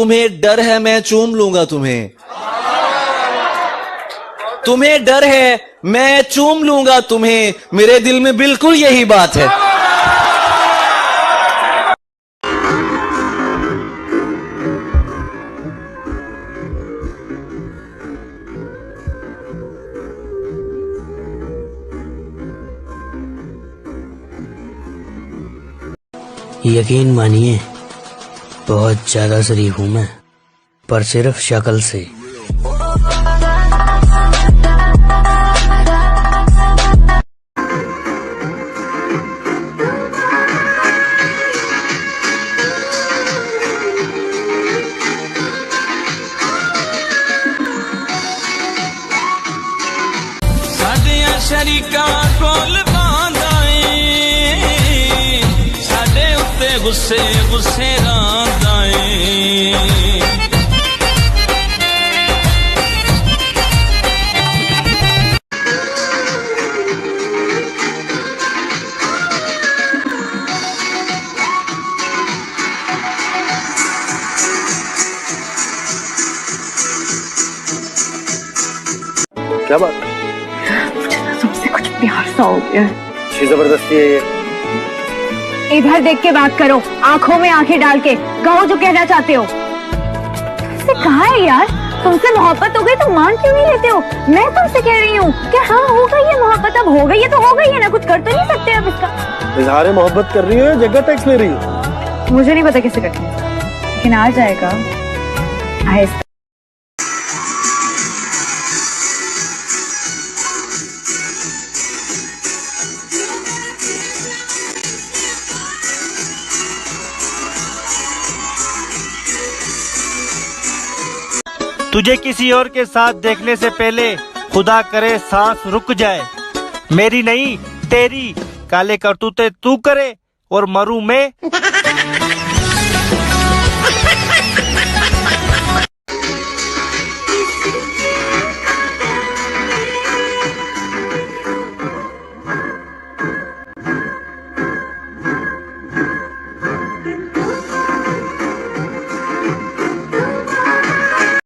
तुम्हें डर है मैं चूम लूंगा तुम्हें, तुम्हें डर है मैं चूम लूंगा तुम्हें, मेरे दिल में बिल्कुल यही बात है। यकीन मानिए बहुत ज्यादा शरीफ हूं मैं, पर सिर्फ शक्ल से। साडियां शरीका कोल गुस्से गुस्से रांदाए, क्या बात? मुझे ना तुमसे कुछ प्यार सा हो गया। अच्छी जबरदस्ती है ये। इधर देख के बात करो, आंखों में आंखें डाल के कहो जो कहना चाहते हो। तुमसे कहा है यार, तुमसे मोहब्बत हो गई तो मान क्यों नहीं लेते हो? मैं तुमसे कह रही हूँ कि हाँ हो गई है मोहब्बत, अब हो गई है तो हो गई है ना, कुछ कर तो नहीं सकते अब इसका। इजहार मोहब्बत कर रही हो या जगह टैक्स ले रही हो? मुझे नहीं पता कैसे करते, लेकिन आ जाएगा आहिस्ता। तुझे किसी और के साथ देखने से पहले खुदा करे सांस रुक जाए, मेरी नहीं तेरी काले करतूते तू करे और मरूं मैं।